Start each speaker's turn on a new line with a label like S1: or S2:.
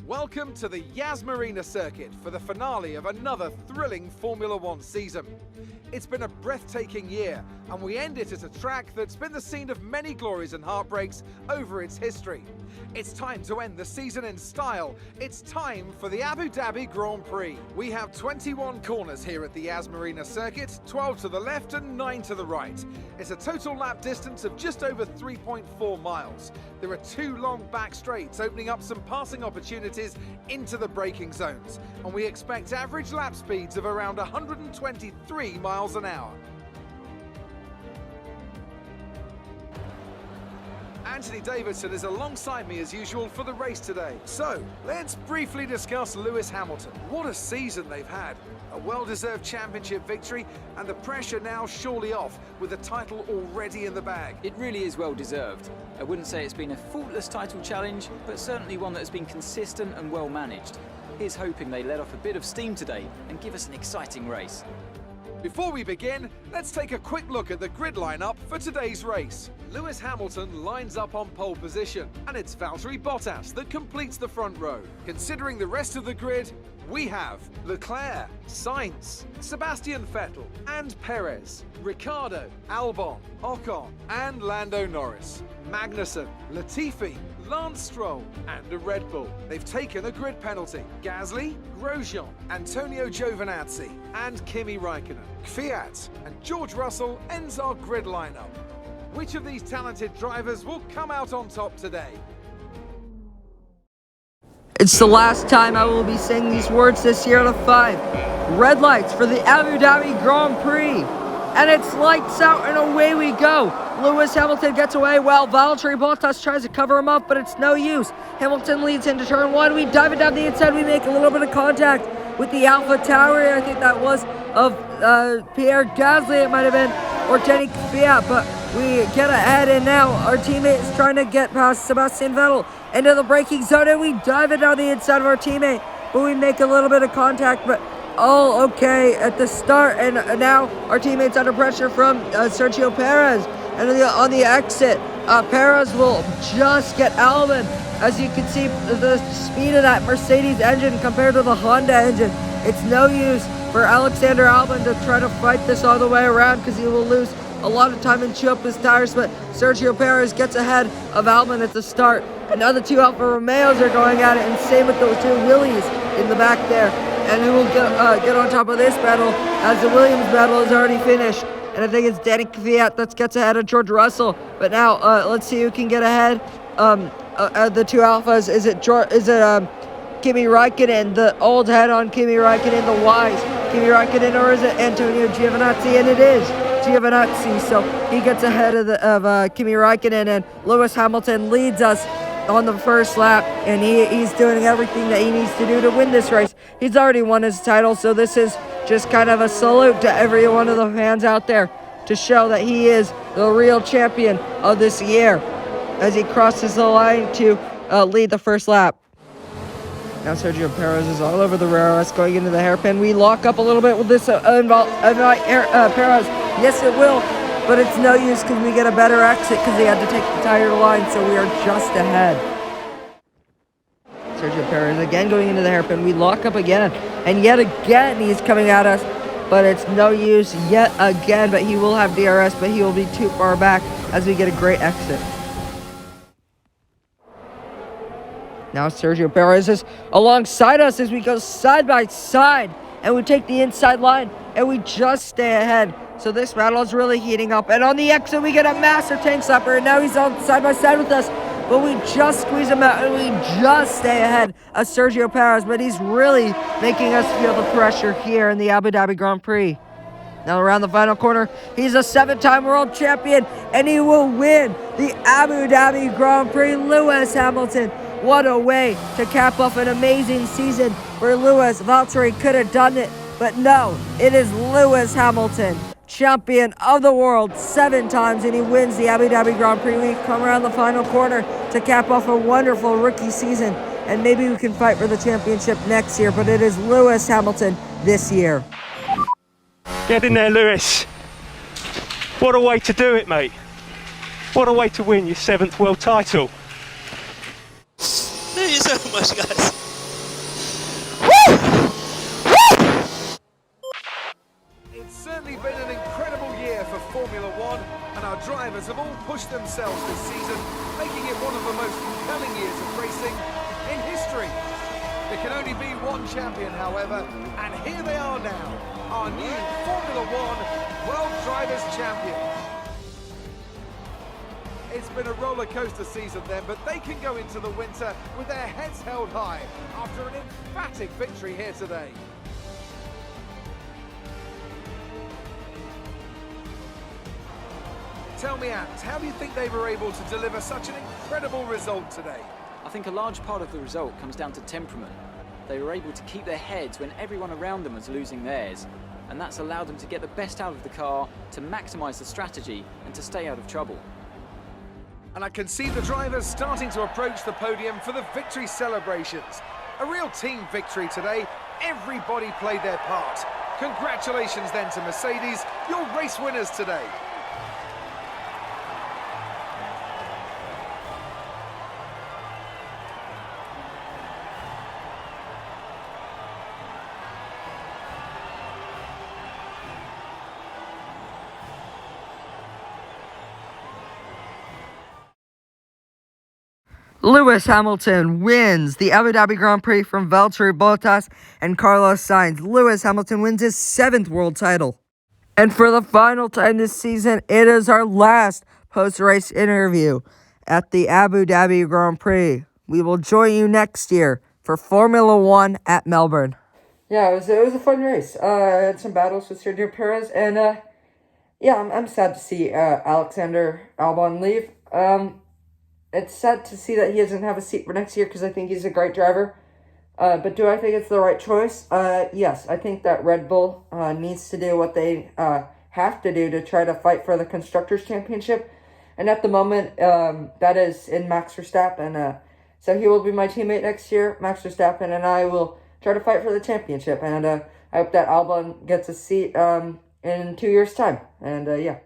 S1: Welcome to the Yas Marina circuit for the finale of another thrilling Formula One season. It's been a breathtaking year, and we end it at a track that's been the scene of many glories and heartbreaks over its history. It's time to end the season in style. It's time for the Abu Dhabi Grand Prix. We have 21 corners here at the Yas Marina circuit, 12 to the left and 9 to the right. It's a total lap distance of just over 3.4 miles. There are 2 long back straights opening up some passing opportunities into the braking zones, and we expect average lap speeds of around 123 miles an hour. Anthony Davidson is alongside me as usual for the race today. So, let's briefly discuss Lewis Hamilton. What a season they've had. A well-deserved championship victory, and the pressure now surely off with the title already in the bag.
S2: It really is well-deserved. I wouldn't say it's been a faultless title challenge, but certainly one that has been consistent and well-managed. Here's hoping they let off a bit of steam today and give us an exciting race.
S1: Before we begin, let's take a quick look at the grid lineup for today's race. Lewis Hamilton lines up on pole position, and it's Valtteri Bottas that completes the front row. Considering the rest of the grid, we have Leclerc, Sainz, Sebastian Vettel and Perez, Ricciardo, Albon, Ocon and Lando Norris, Magnussen, Latifi, Lance Stroll and a Red Bull. They've taken a grid penalty. Gasly, Grosjean, Antonio Giovinazzi and Kimi Raikkonen. Kvyat and George Russell ends our grid lineup. Which of these talented drivers will come out on top today?
S3: It's the last time I will be saying these words this year out of 5. Red lights for the Abu Dhabi Grand Prix. And it's lights out and away we go. Lewis Hamilton gets away while Valtteri Bottas tries to cover him up, but it's no use. Hamilton leads into turn 1. We dive it down the inside. We make a little bit of contact with the Alpha Tauri. I think that was of Pierre Gasly, it might have been, or Denny Kvyat, but we get ahead, and now our teammate is trying to get past Sebastian Vettel into the braking zone, and we dive it down the inside of our teammate, but we make a little bit of contact, but all okay at the start, and now our teammate's under pressure from Sergio Perez, and on the exit, Perez will just get Albon. As you can see, the speed of that Mercedes engine compared to the Honda engine, it's no use for Alexander Albon to try to fight this all the way around, because he will lose a lot of time and chew up his tires, but Sergio Perez gets ahead of Albon at the start. And now the 2 Alfa Romeos are going at it, and same with those 2 Willies in the back there. And who will get on top of this battle, as the Williams battle is already finished. And I think it's Danny Kvyat that gets ahead of George Russell. But now let's see who can get ahead. The 2 Alphas, is it Kimi Raikkonen, the old head on Kimi Raikkonen, the wise Kimi Raikkonen, or is it Antonio Giovinazzi? And it is Giovinazzi, so he gets ahead of Kimi Raikkonen, and Lewis Hamilton leads us on the first lap, and he's doing everything that he needs to do to win this race. He's already won his title, so this is just kind of a salute to every one of the fans out there to show that he is the real champion of this year as he crosses the line to lead the first lap. Now Sergio Perez is all over the rear of us going into the hairpin. We lock up a little bit with this Perez. Yes, it will, but it's no use because we get a better exit because they had to take the tire line, so we are just ahead. Sergio Perez again going into the hairpin. We lock up again, and yet again he's coming at us, but it's no use yet again, but he will have DRS, but he will be too far back as we get a great exit. Now Sergio Perez is alongside us as we go side by side, and we take the inside line, and we just stay ahead. So this battle is really heating up, and on the exit we get a massive tank slapper, and now he's on side by side with us, but we just squeeze him out, and we just stay ahead of Sergio Perez, but he's really making us feel the pressure here in the Abu Dhabi Grand Prix. Now around the final corner, he's a 7-time world champion, and he will win the Abu Dhabi Grand Prix. Lewis Hamilton. What a way to cap off an amazing season for Lewis. Valtteri could have done it, but no, it is Lewis Hamilton, champion of the world 7 times, and he wins the Abu Dhabi Grand Prix. We come around the final corner to cap off a wonderful rookie season, and maybe we can fight for the championship next year, but it is Lewis Hamilton this year.
S4: Get in there, Lewis. What a way to do it, mate. What a way to win your 7th world title.
S5: Thank you so much, guys.
S1: It's certainly been an incredible year for Formula One, and our drivers have all pushed themselves this season, making it one of the most compelling years of racing in history. There can only be one champion, however, and here they are now, our new Formula One World Drivers' Champion. It's been a roller coaster season then, but they can go into the winter with their heads held high after an emphatic victory here today. Tell me, Ant, how do you think they were able to deliver such an incredible result today?
S2: I think a large part of the result comes down to temperament. They were able to keep their heads when everyone around them was losing theirs, and that's allowed them to get the best out of the car, to maximise the strategy, and to stay out of trouble.
S1: And I can see the drivers starting to approach the podium for the victory celebrations. A real team victory today. Everybody played their part. Congratulations then to Mercedes, your race winners today.
S3: Lewis Hamilton wins the Abu Dhabi Grand Prix from Valtteri Bottas and Carlos Sainz. Lewis Hamilton wins his 7th world title. And for the final time this season, it is our last post-race interview at the Abu Dhabi Grand Prix. We will join you next year for Formula One at Melbourne. Yeah, it was a fun race. I had some battles with Sergio Perez, and I'm sad to see Alexander Albon leave. It's sad to see that he doesn't have a seat for next year because I think he's a great driver. But do I think it's the right choice? Yes, I think that Red Bull needs to do what they have to do to try to fight for the Constructors' Championship. And at the moment, that is in Max Verstappen. So he will be my teammate next year. Max Verstappen and I will try to fight for the championship. And I hope that Albon gets a seat in 2 years' time. And yeah.